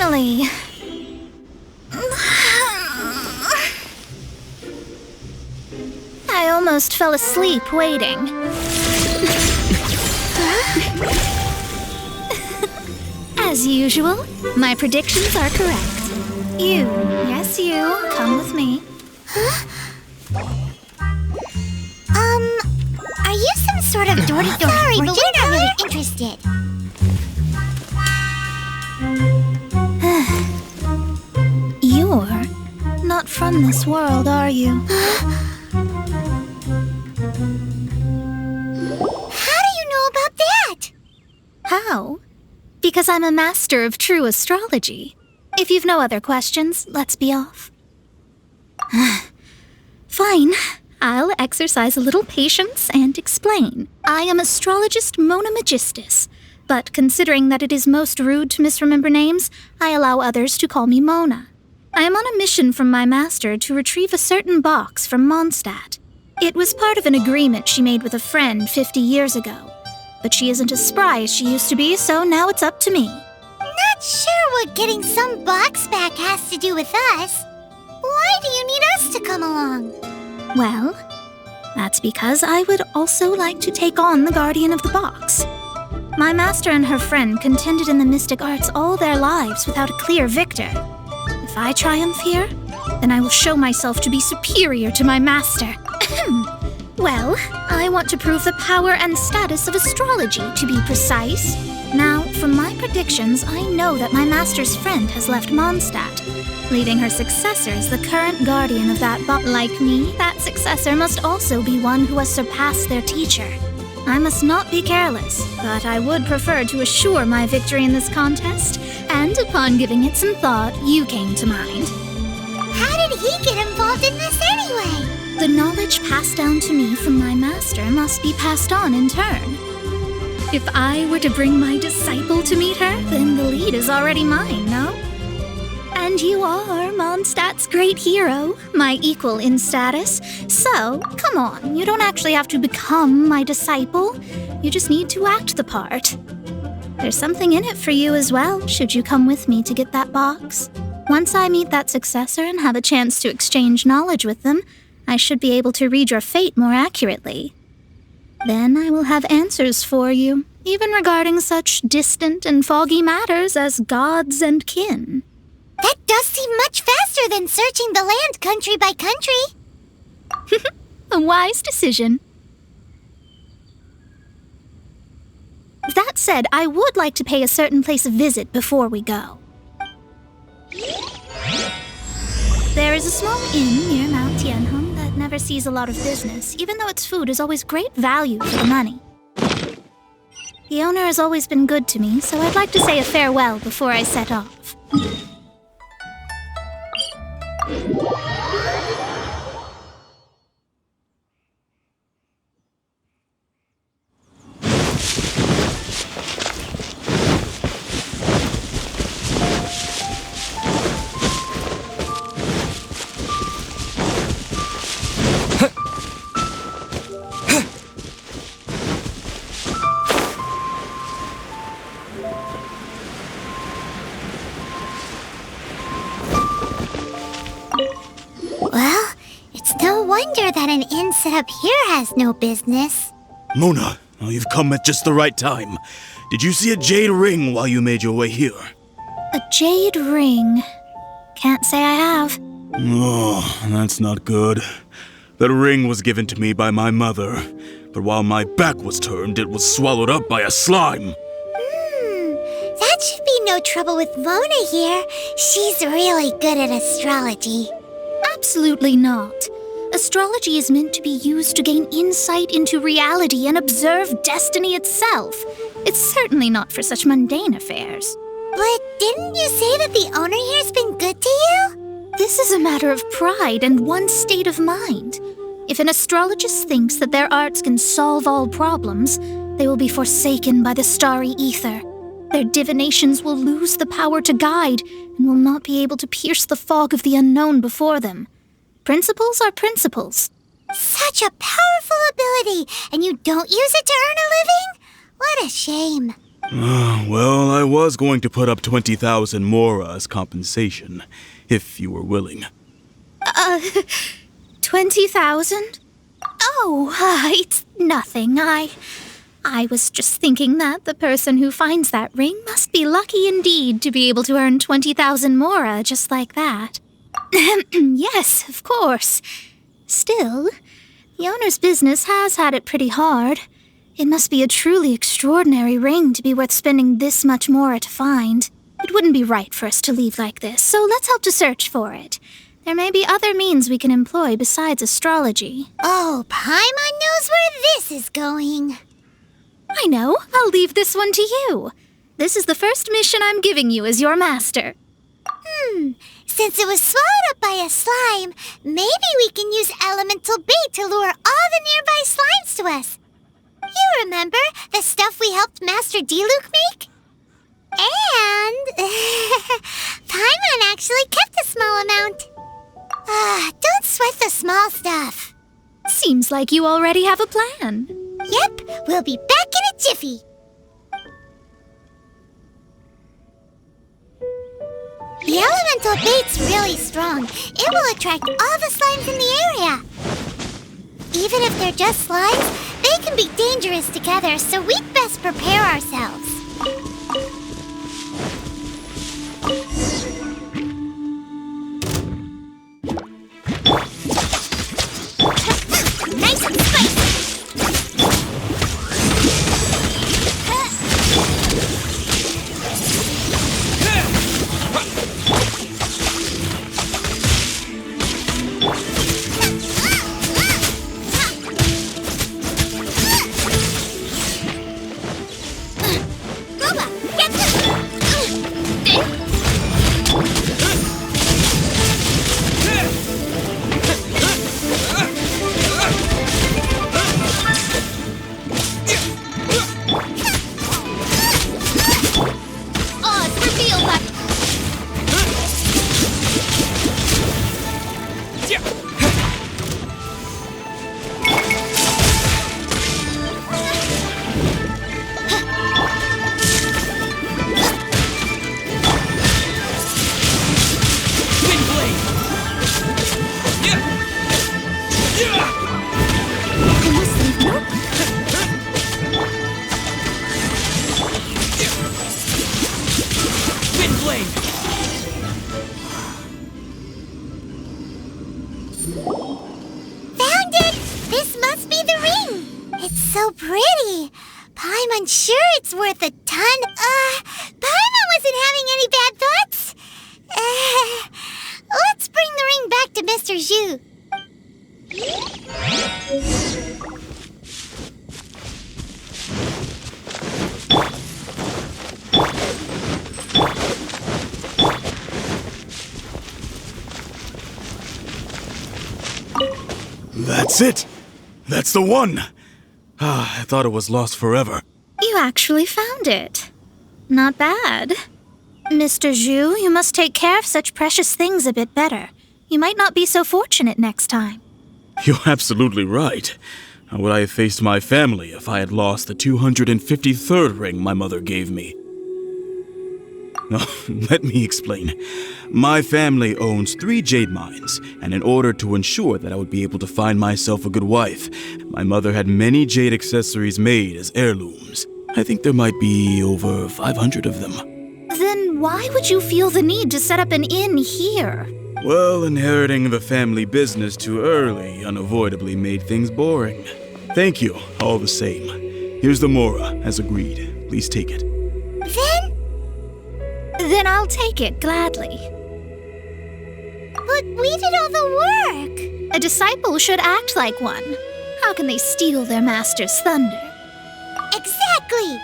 finally. I almost fell asleep waiting. As usual, my predictions are correct. You, yes you, come with me. Are you some sort of door-to-door? Sorry, but we're not really interested. You're not from this world, are you? How do you know about that? How? Because I'm a master of true astrology. If you've no other questions, let's be off. Fine. I'll exercise a little patience and explain. I am astrologist Mona Magistus, but considering that it is most rude to misremember names, I allow others to call me Mona. I am on a mission from my master to retrieve a certain box from Mondstadt. It was part of an agreement she made with a friend 50 years ago. But she isn't as spry as she used to be, so now it's up to me. Not sure what getting some box back has to do with us. Why do you need us to come along? Well, that's because I would also like to take on the guardian of the box. My master and her friend contended in the mystic arts all their lives without a clear victor. If I triumph here, then I will show myself to be superior to my master. Well, I want to prove the power and status of astrology, to be precise. Now, from my predictions, I know that my master's friend has left Mondstadt, leaving her successor as the current guardian of that box. Like me, that successor must also be one who has surpassed their teacher. I must not be careless, but I would prefer to assure my victory in this contest, and upon giving it some thought, you came to mind. How did he get involved in this anyway? The knowledge passed down to me from my master must be passed on in turn. If I were to bring my disciple to meet her, then the lead is already mine, no? And you are Mondstadt's great hero, my equal in status. So, come on, you don't actually have to become my disciple. You just need to act the part. There's something in it for you as well, should you come with me to get that box. Once I meet that successor and have a chance to exchange knowledge with them, I should be able to read your fate more accurately. Then I will have answers for you, even regarding such distant and foggy matters as gods and kin. That does seem much faster than searching the land country by country. A wise decision. That said, I would like to pay a certain place a visit before we go. There is a small inn near Mount Tianheng that never sees a lot of business, even though its food is always great value for the money. The owner has always been good to me, so I'd like to say a farewell before I set off. Well, it's no wonder that an inn set up here has no business. Mona, you've come at just the right time. Did you see a jade ring while you made your way here? A jade ring? Can't say I have. Oh, that's not good. That ring was given to me by my mother, but while my back was turned, it was swallowed up by a slime. That should be no trouble with Mona here. She's really good at astrology. Absolutely not. Astrology is meant to be used to gain insight into reality and observe destiny itself. It's certainly not for such mundane affairs. But didn't you say that the owner here's been good to you? This is a matter of pride and one's state of mind. If an astrologist thinks that their arts can solve all problems, they will be forsaken by the starry ether. Their divinations will lose the power to guide and will not be able to pierce the fog of the unknown before them. Principles are principles. Such a powerful ability, and you don't use it to earn a living? What a shame. Well, I was going to put up 20,000 mora as compensation, if you were willing. 20,000? Oh, it's nothing. I was just thinking that the person who finds that ring must be lucky indeed to be able to earn 20,000 mora just like that. Yes, of course. Still, the owner's business has had it pretty hard. It must be a truly extraordinary ring to be worth spending this much mora to find. It wouldn't be right for us to leave like this, so let's help to search for it. There may be other means we can employ besides astrology. Oh, Paimon knows where this is going. I know. I'll leave this one to you. This is the first mission I'm giving you as your master. Since it was swallowed up by a slime, maybe we can use elemental bait to lure all the nearby slimes to us. You remember the stuff we helped Master Diluc make? And Paimon actually kept a small amount. Don't sweat the small stuff. Seems like you already have a plan. Yep, we'll be back in a jiffy. The elemental bait's really strong. It will attract all the slimes in the area. Even if they're just slimes, they can be dangerous together, so we'd best prepare ourselves. Nice and spicy! Found it! This must be the ring! It's so pretty! Paimon's sure it's worth a ton. Paimon wasn't having any bad thoughts? Let's bring the ring back to Mr. Zhu. That's it! That's the one! I thought it was lost forever. You actually found it. Not bad. Mr. Zhu, you must take care of such precious things a bit better. You might not be so fortunate next time. You're absolutely right. How would I have faced my family if I had lost the 253rd ring my mother gave me? Let me explain. My family owns 3 jade mines, and in order to ensure that I would be able to find myself a good wife, my mother had many jade accessories made as heirlooms. I think there might be over 500 of them. Then why would you feel the need to set up an inn here? Well, inheriting the family business too early unavoidably made things boring. Thank you, all the same. Here's the mora, as agreed. Please take it. Then I'll take it gladly. But we did all the work. A disciple should act like one. How can they steal their master's thunder? Exactly.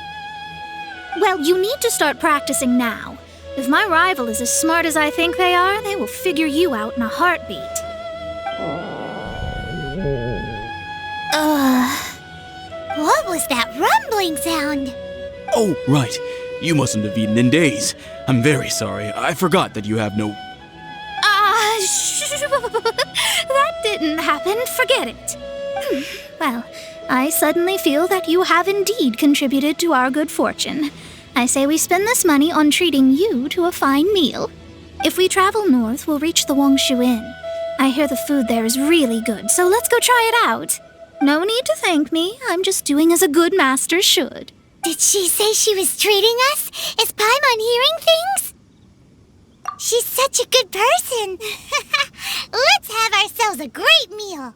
Well, you need to start practicing now. If my rival is as smart as I think they are, they will figure you out in a heartbeat. What was that rumbling sound? Oh, right. You mustn't have eaten in days. I'm very sorry. I forgot that you have no... That didn't happen. Forget it. Well, I suddenly feel that you have indeed contributed to our good fortune. I say we spend this money on treating you to a fine meal. If we travel north, we'll reach the Wongshu Inn. I hear the food there is really good, so let's go try it out. No need to thank me. I'm just doing as a good master should. Did she say she was treating us? Is Paimon hearing things? She's such a good person. Let's have ourselves a great meal.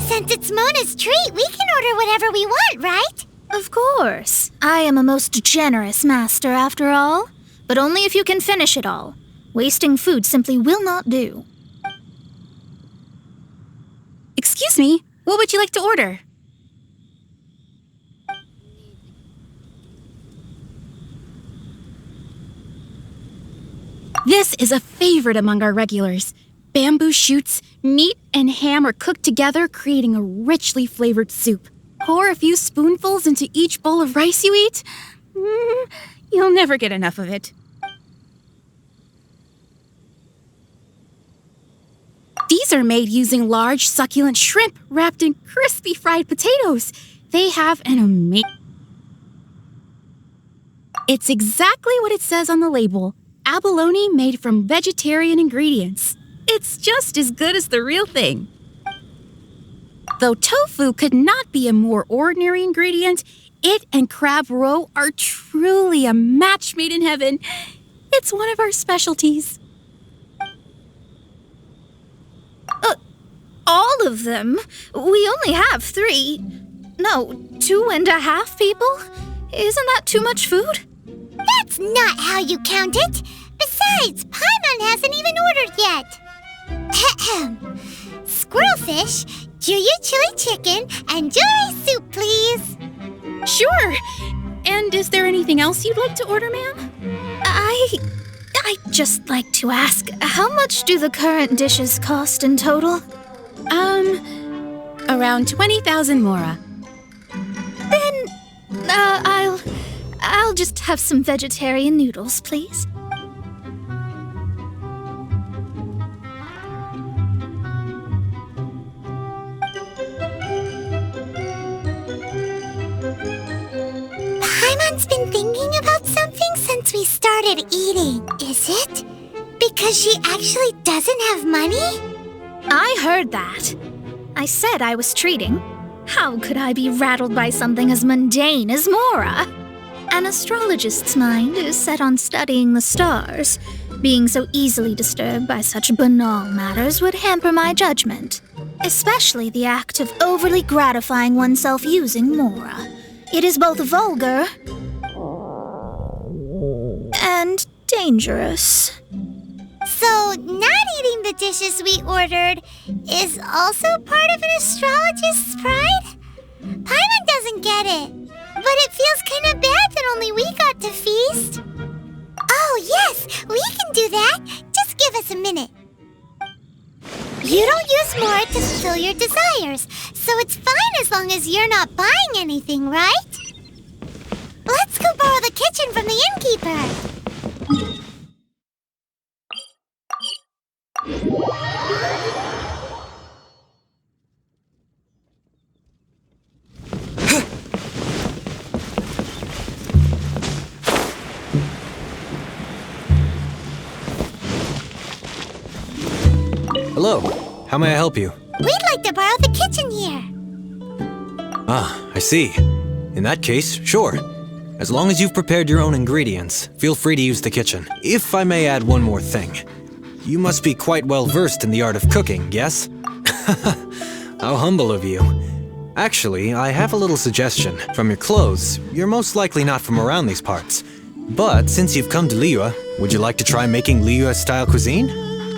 Since it's Mona's treat, we can order whatever we want, right? Of course. I am a most generous master, after all. But only if you can finish it all. Wasting food simply will not do. Excuse me, what would you like to order? This is a favorite among our regulars. Bamboo shoots, meat, and ham are cooked together, creating a richly flavored soup. Pour a few spoonfuls into each bowl of rice you eat. You'll never get enough of it. These are made using large, succulent shrimp wrapped in crispy fried potatoes. They have an amazing... It's exactly what it says on the label. Abalone made from vegetarian ingredients. It's just as good as the real thing. Though tofu could not be a more ordinary ingredient, it and crab roe are truly a match made in heaven. It's one of our specialties. All of them? We only have 3. No, 2.5 people? Isn't that too much food? That's not how you count it. Besides, Paimon hasn't even ordered yet. Squirrelfish, Juyu chili chicken, and jewelry soup, please. Sure. And is there anything else you'd like to order, ma'am? I'd just like to ask, how much do the current dishes cost in total? Around 20,000 mora. Then, I'll just have some vegetarian noodles, please. Paimon's been thinking about something since we started eating, is it? Because she actually doesn't have money? I heard that. I said I was treating. How could I be rattled by something as mundane as Mora? An astrologist's mind is set on studying the stars. Being so easily disturbed by such banal matters would hamper my judgment. Especially the act of overly gratifying oneself using Mora. It is both vulgar and dangerous. So, not eating the dishes we ordered is also part of an astrologist's pride? Paimon doesn't get it, but it feels kind of bad that only we got to feast. Oh, yes, we can do that. Just give us a minute. You don't use Mora to fulfill your desires, so it's fine as long as you're not buying anything, right? Let's go borrow the kitchen from the innkeeper. Hello, how may I help you? We'd like to borrow the kitchen here. Ah, I see. In that case, sure. As long as you've prepared your own ingredients, feel free to use the kitchen. If I may add one more thing. you must be quite well versed in the art of cooking, yes? How humble of you. Actually, I have a little suggestion. From your clothes, you're most likely not from around these parts. But since you've come to Liyue, would you like to try making Liyue-style cuisine?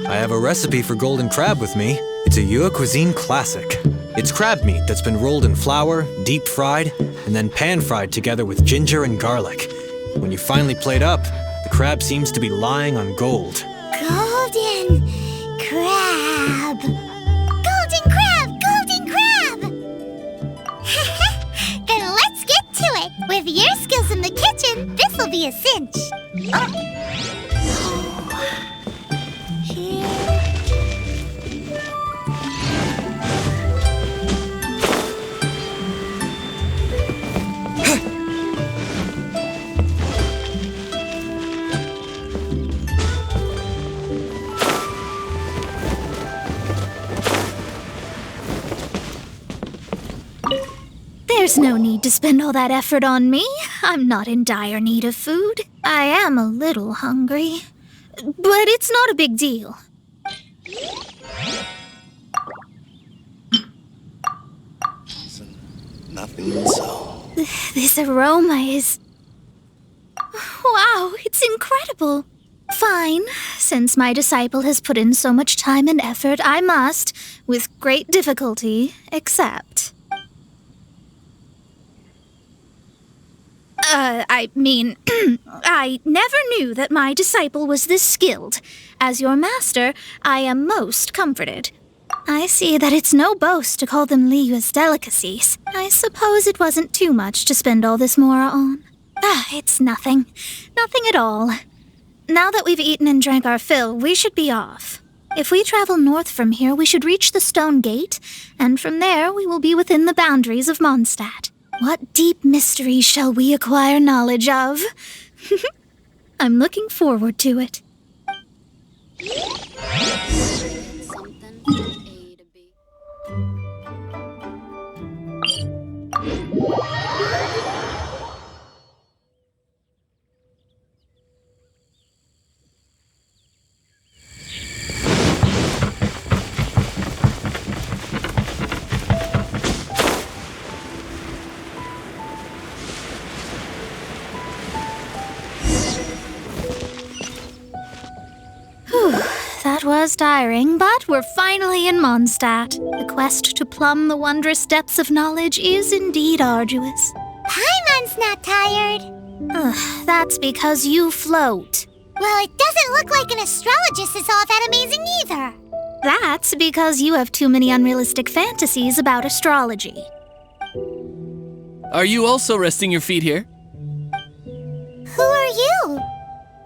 I have a recipe for golden crab with me. It's a Yue cuisine classic. It's crab meat that's been rolled in flour, deep fried, and then pan-fried together with ginger and garlic. When you finally plate up, the crab seems to be lying on gold. Golden crab. Golden crab! Golden crab! Then let's get to it. With your skills in the kitchen, this'll be a cinch. Here. There's no need to spend all that effort on me. I'm not in dire need of food. I am a little hungry, but it's not a big deal. Nothing so. This aroma is... Wow, it's incredible. Fine. Since my disciple has put in so much time and effort, I must, with great difficulty, accept. I never knew that my disciple was this skilled. As your master, I am most comforted. I see that it's no boast to call them Liyue's delicacies. I suppose it wasn't too much to spend all this mora on. It's nothing. Nothing at all. Now that we've eaten and drank our fill, we should be off. If we travel north from here, we should reach the stone gate, and from there we will be within the boundaries of Mondstadt. What deep mystery shall we acquire knowledge of? I'm looking forward to it. Something from A to B. That was tiring, but we're finally in Mondstadt. The quest to plumb the wondrous depths of knowledge is indeed arduous. Paimon's not tired. That's because you float. Well, it doesn't look like an astrologist is all that amazing either. That's because you have too many unrealistic fantasies about astrology. Are you also resting your feet here? Who are you?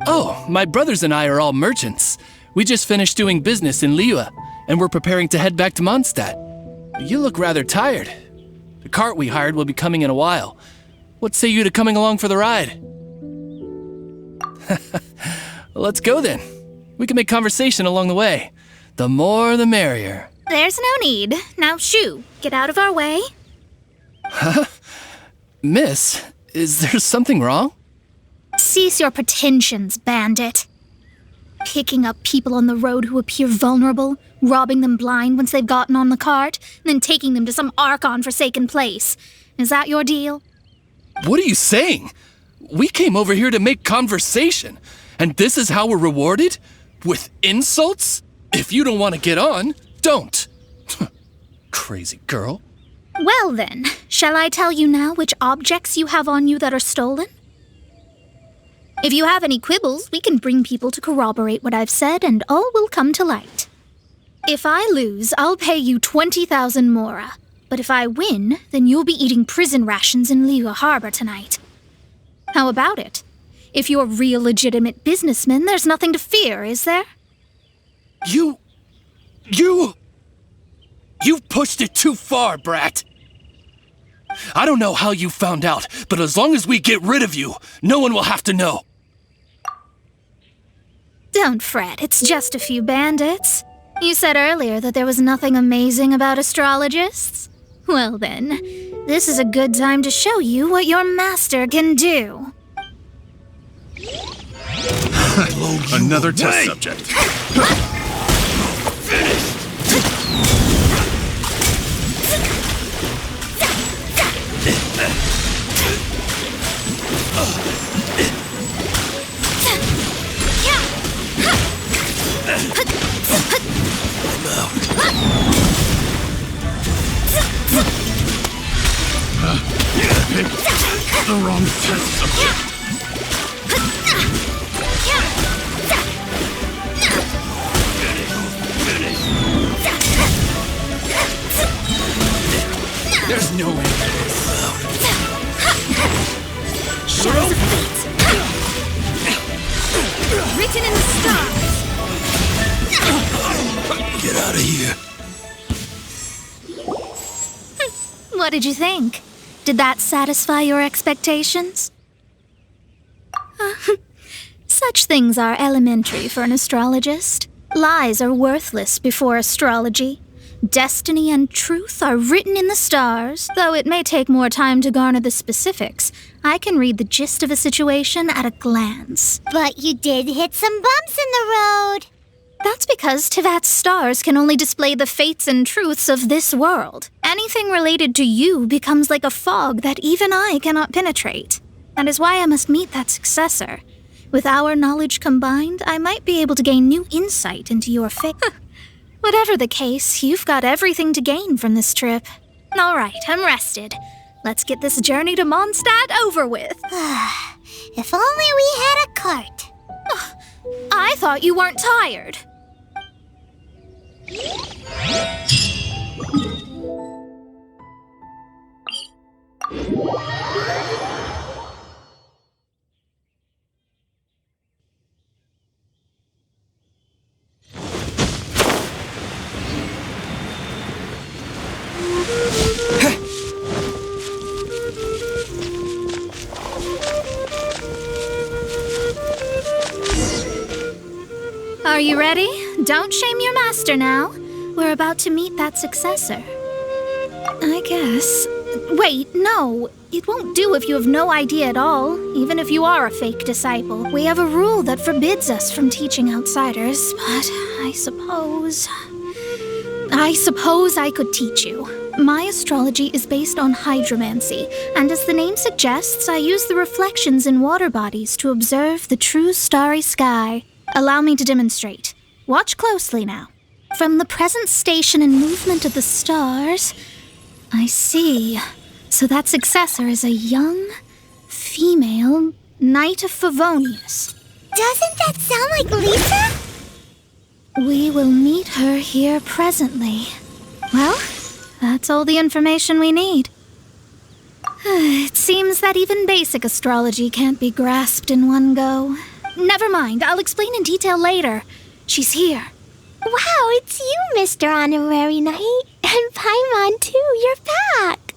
Oh, my brothers and I are all merchants. We just finished doing business in Liyue, and we're preparing to head back to Mondstadt. You look rather tired. The cart we hired will be coming in a while. What say you to coming along for the ride? Let's go then. We can make conversation along the way. The more the merrier. There's no need. Now shoo, get out of our way. Huh? Miss, is there something wrong? Cease your pretensions, bandit. Picking up people on the road who appear vulnerable, robbing them blind once they've gotten on the cart, and then taking them to some Archon-forsaken place. Is that your deal? What are you saying? We came over here to make conversation, and this is how we're rewarded? With insults? If you don't want to get on, don't. Crazy girl. Well then, shall I tell you now which objects you have on you that are stolen? If you have any quibbles, we can bring people to corroborate what I've said, and all will come to light. If I lose, I'll pay you 20,000 mora. But if I win, then you'll be eating prison rations in Liyue Harbor tonight. How about it? If you're real legitimate businessmen, there's nothing to fear, is there? You've pushed it too far, brat. I don't know how you found out, but as long as we get rid of you, no one will have to know. Don't fret, it's just a few bandits. You said earlier that there was nothing amazing about astrologists. Well then, this is a good time to show you what your master can do. Another test subject. The wrong test subject. There's no way. Shadows of fate. Written in the stars. Get out of here. What did you think? Did that satisfy your expectations? Such things are elementary for an astrologist. Lies are worthless before astrology. Destiny and truth are written in the stars. Though it may take more time to garner the specifics, I can read the gist of a situation at a glance. But you did hit some bumps in the road. That's because Tivat's stars can only display the fates and truths of this world. Anything related to you becomes like a fog that even I cannot penetrate. That is why I must meet that successor. With our knowledge combined, I might be able to gain new insight into your fate. Whatever the case, you've got everything to gain from this trip. All right, I'm rested. Let's get this journey to Mondstadt over with. If only we had a cart. I thought you weren't tired. Are you ready? Don't shame your master now. We're about to meet that successor. I guess. Wait, no. It won't do if you have no idea at all, even if you are a fake disciple. We have a rule that forbids us from teaching outsiders, but I suppose I could teach you. My astrology is based on hydromancy, and as the name suggests, I use the reflections in water bodies to observe the true starry sky. Allow me to demonstrate. Watch closely now. From the present station and movement of the stars, I see. So that successor is a young, female Knight of Favonius. Doesn't that sound like Lisa? We will meet her here presently. Well, that's all the information we need. It seems that even basic astrology can't be grasped in one go. Never mind, I'll explain in detail later. She's here. Wow, it's you, Mr. Honorary Knight. And Paimon, too. You're back.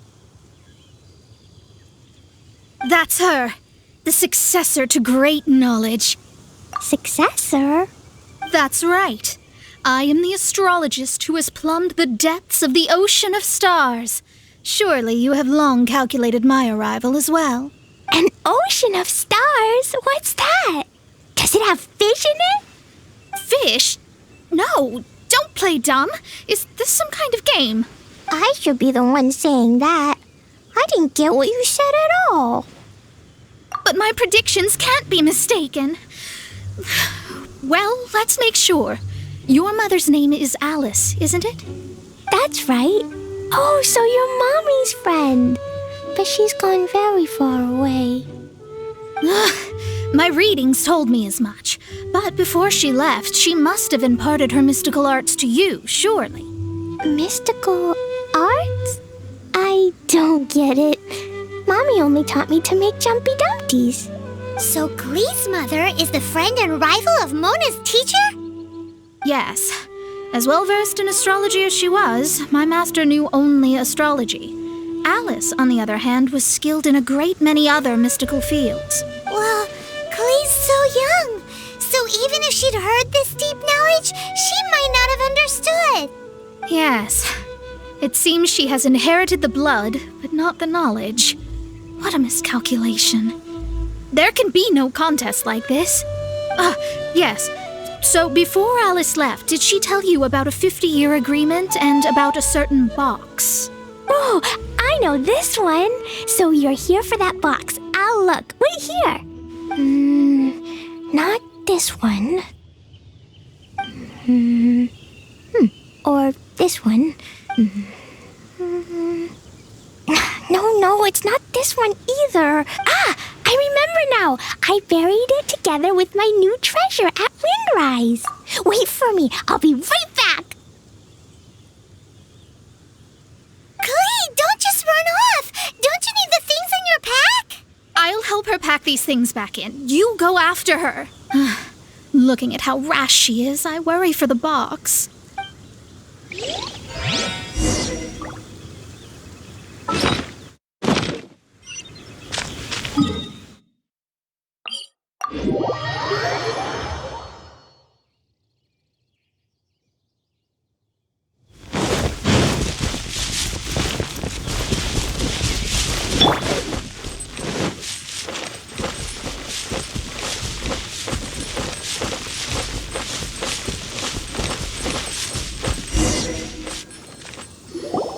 That's her. The successor to great knowledge. Successor? That's right. I am the astrologist who has plumbed the depths of the ocean of stars. Surely you have long calculated my arrival as well. An ocean of stars? What's that? Does it have fish in it? Fish? No, don't play dumb. Is this some kind of game? I should be the one saying that. I didn't get what you said at all. But my predictions can't be mistaken. Well, let's make sure. Your mother's name is Alice, isn't it? That's right. Oh, so you're Mommy's friend. But she's gone very far away. My readings told me as much. But before she left, she must have imparted her mystical arts to you, surely. Mystical arts? I don't get it. Mommy only taught me to make Jumpy Dumpties. So Glee's mother is the friend and rival of Mona's teacher? Yes. As well versed in astrology as she was, my master knew only astrology. Alice, on the other hand, was skilled in a great many other mystical fields. Well, Glee's so young. So even if she'd heard this deep knowledge, she might not have understood. Yes. It seems she has inherited the blood, but not the knowledge. What a miscalculation. There can be no contest like this. Yes. So before Alice left, did she tell you about a 50-year agreement and about a certain box? Oh, I know this one. So you're here for that box. I'll look. Wait here. Not this one. Or this one. No, it's not this one either. Ah, I remember now. I buried it together with my new treasure at Windrise. Wait for me. I'll be right back. Klee, don't just run off! Don't you need the things in your pack? I'll help her pack these things back in. You go after her. Looking at how rash she is, I worry for the box.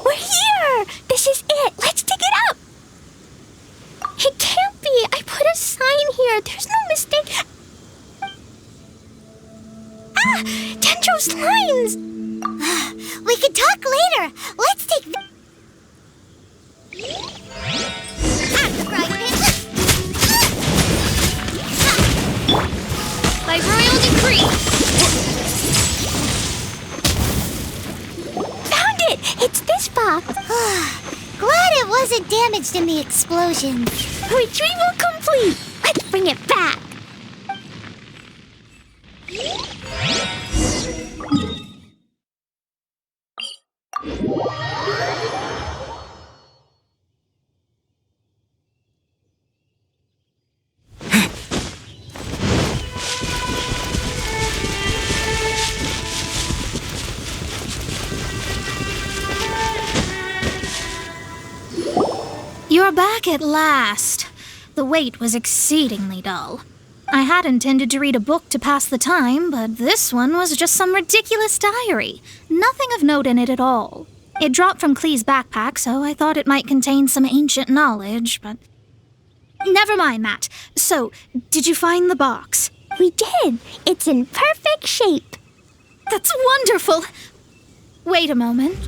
We're here! This is it! Let's dig it up! It can't be! I put a sign here! There's no mistake! Ah! Dendro's lines! We can talk later. Let's take By royal decree! Found it! It's this box! Glad it wasn't damaged in the explosion. Retrieval complete! Let's bring it back! You're back at last. The wait was exceedingly dull. I had intended to read a book to pass the time, but this one was just some ridiculous diary. Nothing of note in it at all. It dropped from Klee's backpack, so I thought it might contain some ancient knowledge, but... Never mind that. So, did you find the box? We did! It's in perfect shape! That's wonderful! Wait a moment.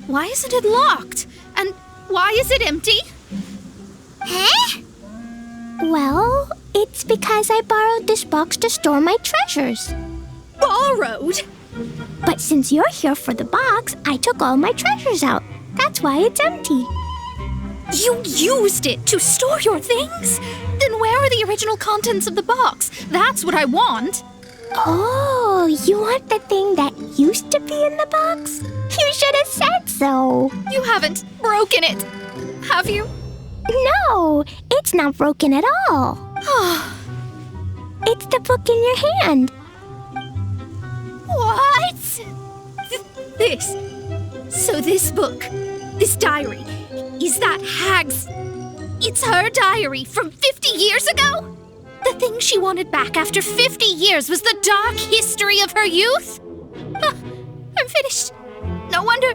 Why isn't it locked? And why is it empty? Huh? Well, it's because I borrowed this box to store my treasures. Borrowed? But since you're here for the box, I took all my treasures out. That's why it's empty. You used it to store your things? Then where are the original contents of the box? That's what I want. Oh, you want the thing that used to be in the box? You should have said so. You haven't broken it, have you? No, it's not broken at all. It's the book in your hand. What? This. So this book, this diary, is that Hag's... It's her diary from 50 years ago? The thing she wanted back after 50 years was the dark history of her youth? I'm finished. No wonder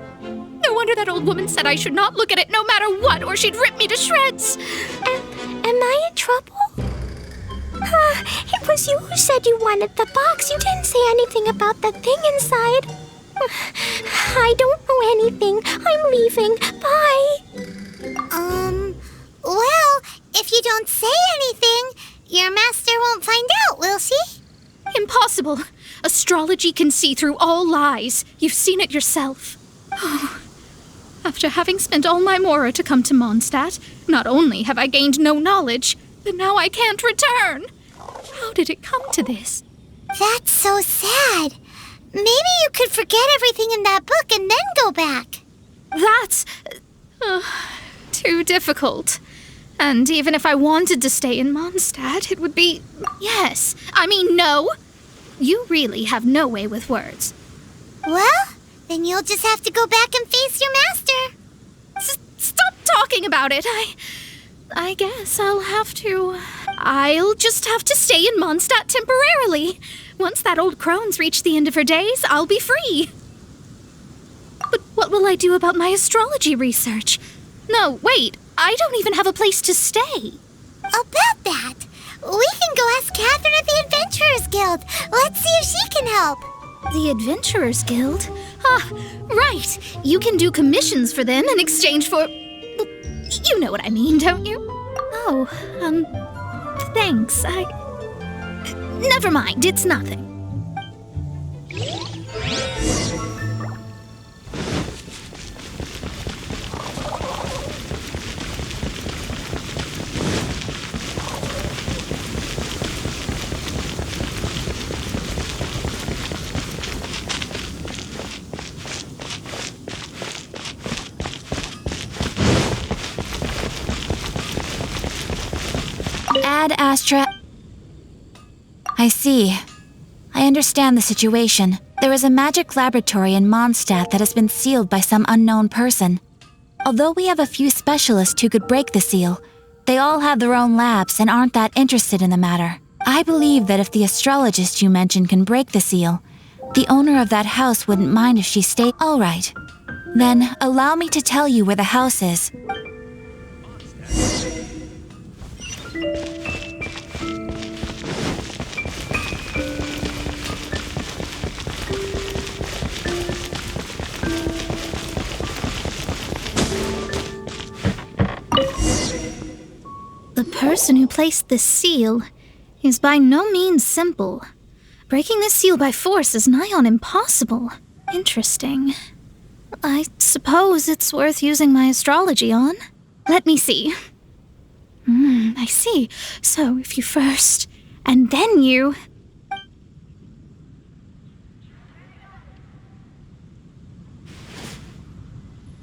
that old woman said I should not look at it no matter what, or she'd rip me to shreds. Am I in trouble? It was you who said you wanted the box. You didn't say anything about the thing inside. I don't know anything. I'm leaving. Bye. Well, if you don't say anything, your master won't find out, will she? Impossible. Astrology can see through all lies. You've seen it yourself. After having spent all my mora to come to Mondstadt, not only have I gained no knowledge, but now I can't return. How did it come to this? That's so sad. Maybe you could forget everything in that book and then go back. That's... too difficult. And even if I wanted to stay in Mondstadt, it would be... Yes. I mean, no. You really have no way with words. Well, then you'll just have to go back and face your master. Stop talking about it. I guess I'll have to... I'll just have to stay in Mondstadt temporarily. Once that old crone's reached the end of her days, I'll be free. But what will I do about my astrology research? No, wait, I don't even have a place to stay. About that, we can go ask Catherine at the Adventurers Guild. Let's see if she can help. The Adventurers Guild? Ah, right. You can do commissions for them in exchange for... You know what I mean, don't you? Oh, thanks. Never mind, it's nothing. Ad Astra... I see. I understand the situation. There is a magic laboratory in Mondstadt that has been sealed by some unknown person. Although we have a few specialists who could break the seal, they all have their own labs and aren't that interested in the matter. I believe that if the astrologist you mentioned can break the seal, the owner of that house wouldn't mind if she stayed. All right. Then allow me to tell you where the house is. The person who placed this seal is by no means simple. Breaking this seal by force is nigh on impossible. Interesting. I suppose it's worth using my astrology on. Let me see. I see. So if you first, and then you...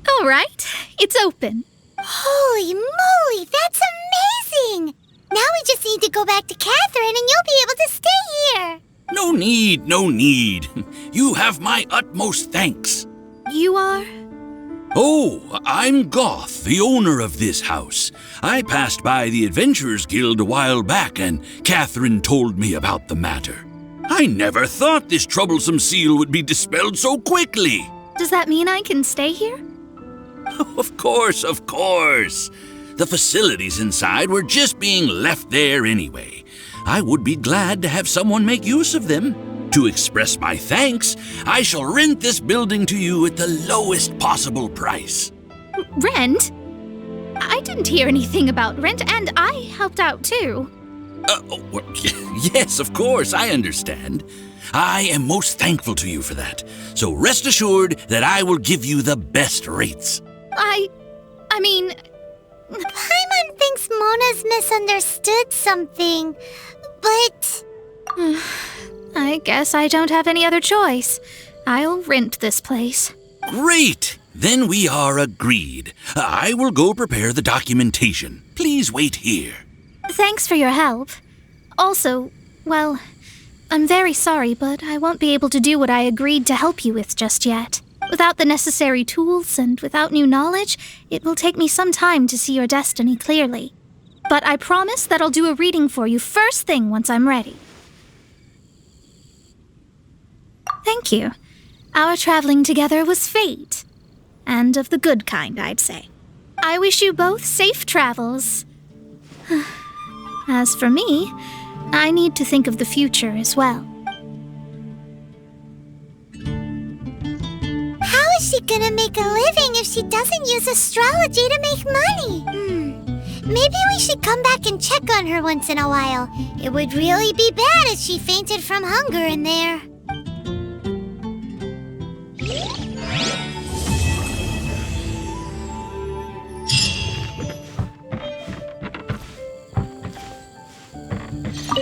All right, it's open. Holy moly, that's amazing! Now we just need to go back to Catherine and you'll be able to stay here. No need, no need. You have my utmost thanks. You are? Oh, I'm Goth, the owner of this house. I passed by the Adventurers Guild a while back and Catherine told me about the matter. I never thought this troublesome seal would be dispelled so quickly. Does that mean I can stay here? Of course, of course. The facilities inside were just being left there anyway. I would be glad to have someone make use of them. To express my thanks, I shall rent this building to you at the lowest possible price. Rent? I didn't hear anything about rent, and I helped out too. Yes, of course, I understand. I am most thankful to you for that. So rest assured that I will give you the best rates. I mean... Paimon thinks Mona's misunderstood something, but... I guess I don't have any other choice. I'll rent this place. Great! Then we are agreed. I will go prepare the documentation. Please wait here. Thanks for your help. Also, well, I'm very sorry, but I won't be able to do what I agreed to help you with just yet. Without the necessary tools and without new knowledge, it will take me some time to see your destiny clearly. But I promise that I'll do a reading for you first thing once I'm ready. Thank you. Our traveling together was fate. And of the good kind, I'd say. I wish you both safe travels. As for me, I need to think of the future as well. How is she gonna make a living if she doesn't use astrology to make money? Maybe we should come back and check on her once in a while. It would really be bad if she fainted from hunger in there.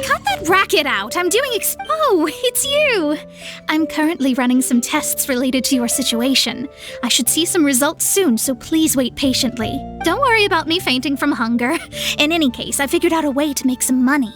Cut that racket out! I'm doing Oh, it's you! I'm currently running some tests related to your situation. I should see some results soon, so please wait patiently. Don't worry about me fainting from hunger. In any case, I figured out a way to make some money.